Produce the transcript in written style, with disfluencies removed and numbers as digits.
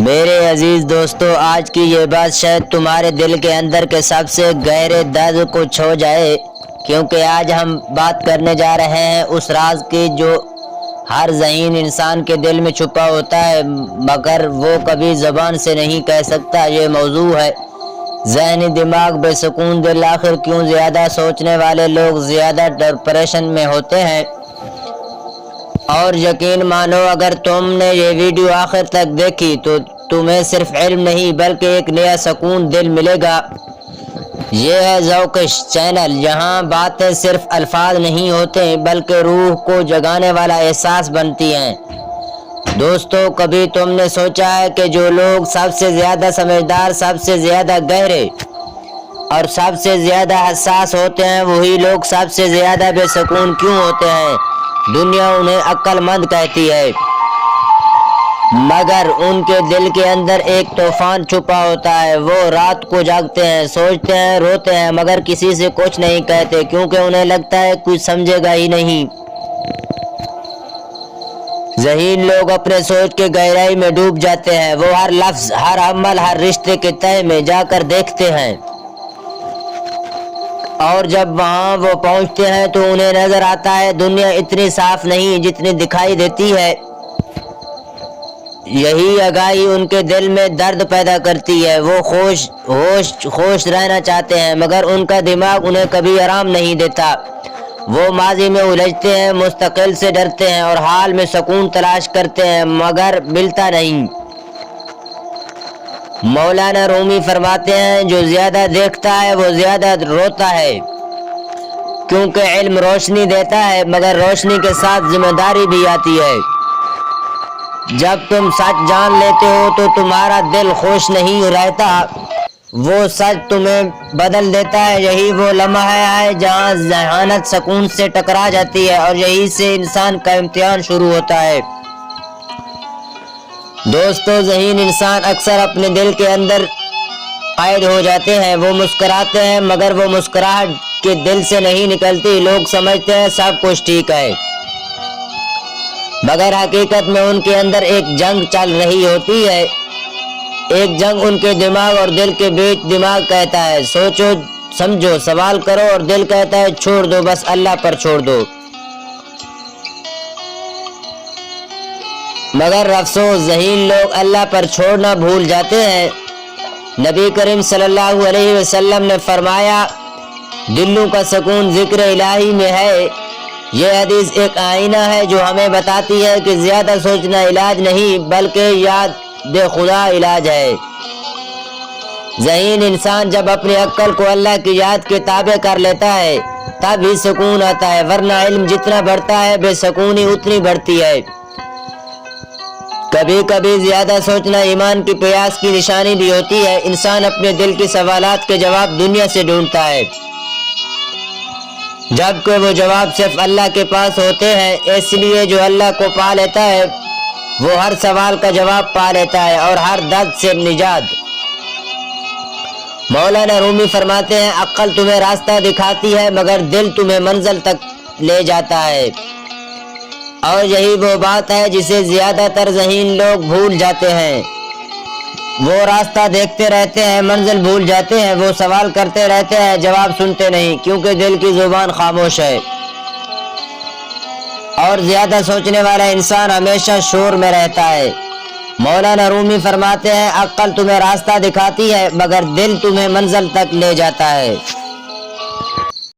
میرے عزیز دوستو، آج کی یہ بات شاید تمہارے دل کے اندر کے سب سے گہرے درد کو چھو جائے، کیونکہ آج ہم بات کرنے جا رہے ہیں اس راز کی جو ہر ذہین انسان کے دل میں چھپا ہوتا ہے مگر وہ کبھی زبان سے نہیں کہہ سکتا۔ یہ موضوع ہے ذہنی دماغ، بے سکون دل۔ آخر کیوں زیادہ سوچنے والے لوگ زیادہ ڈپریشن میں ہوتے ہیں؟ اور یقین مانو، اگر تم نے یہ ویڈیو آخر تک دیکھی تو تمہیں صرف علم نہیں بلکہ ایک نیا سکون دل ملے گا۔ یہ ہے ذوقش چینل، یہاں باتیں صرف الفاظ نہیں ہوتے بلکہ روح کو جگانے والا احساس بنتی ہیں۔ دوستو، کبھی تم نے سوچا ہے کہ جو لوگ سب سے زیادہ سمجھدار، سب سے زیادہ گہرے اور سب سے زیادہ حساس ہوتے ہیں، وہی لوگ سب سے زیادہ بے سکون کیوں ہوتے ہیں؟ دنیا انہیں عقل مند کہتی ہے، مگر ان کے دل کے اندر ایک طوفان چھپا ہوتا ہے۔ وہ رات کو جاگتے ہیں، سوچتے ہیں، روتے ہیں، مگر کسی سے کچھ نہیں کہتے کیونکہ انہیں لگتا ہے کوئی سمجھے گا ہی نہیں۔ ذہین لوگ اپنے سوچ کے گہرائی میں ڈوب جاتے ہیں۔ وہ ہر لفظ، ہر عمل، ہر رشتے کے تہہ میں جا کر دیکھتے ہیں، اور جب وہاں وہ پہنچتے ہیں تو انہیں نظر آتا ہے دنیا اتنی صاف نہیں جتنی دکھائی دیتی ہے۔ یہی آگاہی ان کے دل میں درد پیدا کرتی ہے۔ وہ خوش رہنا چاہتے ہیں مگر ان کا دماغ انہیں کبھی آرام نہیں دیتا۔ وہ ماضی میں الجھتے ہیں، مستقبل سے ڈرتے ہیں اور حال میں سکون تلاش کرتے ہیں مگر ملتا نہیں۔ مولانا رومی فرماتے ہیں، جو زیادہ دیکھتا ہے وہ زیادہ روتا ہے، کیونکہ علم روشنی دیتا ہے مگر روشنی کے ساتھ ذمہ داری بھی آتی ہے۔ جب تم سچ جان لیتے ہو تو تمہارا دل خوش نہیں رہتا، وہ سچ تمہیں بدل دیتا ہے۔ یہی وہ لمحہ ہے جہاں ذہانت سکون سے ٹکرا جاتی ہے اور یہی سے انسان کا امتحان شروع ہوتا ہے۔ دوستو، ذہین انسان اکثر اپنے دل کے اندر قید ہو جاتے ہیں۔ وہ مسکراتے ہیں مگر وہ مسکراہٹ کے دل سے نہیں نکلتی۔ لوگ سمجھتے ہیں سب کچھ ٹھیک ہے، مگر حقیقت میں ان کے اندر ایک جنگ چل رہی ہوتی ہے۔ ایک جنگ ان کے دماغ اور دل کے بیچ۔ دماغ کہتا ہے سوچو، سمجھو، سوال کرو، اور دل کہتا ہے چھوڑ دو، بس اللہ پر چھوڑ دو۔ مگر افسوس، ذہین لوگ اللہ پر چھوڑنا بھول جاتے ہیں۔ نبی کریم صلی اللہ علیہ وسلم نے فرمایا، دلوں کا سکون ذکر الہی میں ہے۔ یہ حدیث ایک آئینہ ہے جو ہمیں بتاتی ہے کہ زیادہ سوچنا علاج نہیں بلکہ یاد خدا علاج ہے۔ ذہین انسان جب اپنی عقل کو اللہ کی یاد کے تابع کر لیتا ہے تب ہی سکون آتا ہے، ورنہ علم جتنا بڑھتا ہے بے سکونی اتنی بڑھتی ہے۔ کبھی کبھی زیادہ سوچنا ایمان کی پیاس کی نشانی بھی ہوتی ہے۔ انسان اپنے دل کے سوالات کے جواب دنیا سے ڈھونڈتا ہے، جبکہ وہ جواب صرف اللہ کے پاس ہوتے ہیں۔ اس لیے جو اللہ کو پا لیتا ہے وہ ہر سوال کا جواب پا لیتا ہے اور ہر درد سے نجات۔ مولانا رومی فرماتے ہیں، عقل تمہیں راستہ دکھاتی ہے مگر دل تمہیں منزل تک لے جاتا ہے۔ اور یہی وہ بات ہے جسے زیادہ تر ذہین لوگ بھول جاتے ہیں۔ وہ راستہ دیکھتے رہتے ہیں، منزل بھول جاتے ہیں۔ وہ سوال کرتے رہتے ہیں، جواب سنتے نہیں، کیونکہ دل کی زبان خاموش ہے۔ اور زیادہ سوچنے والا انسان ہمیشہ شور میں رہتا ہے۔ مولانا رومی فرماتے ہیں، عقل تمہیں راستہ دکھاتی ہے مگر دل تمہیں منزل تک لے جاتا ہے۔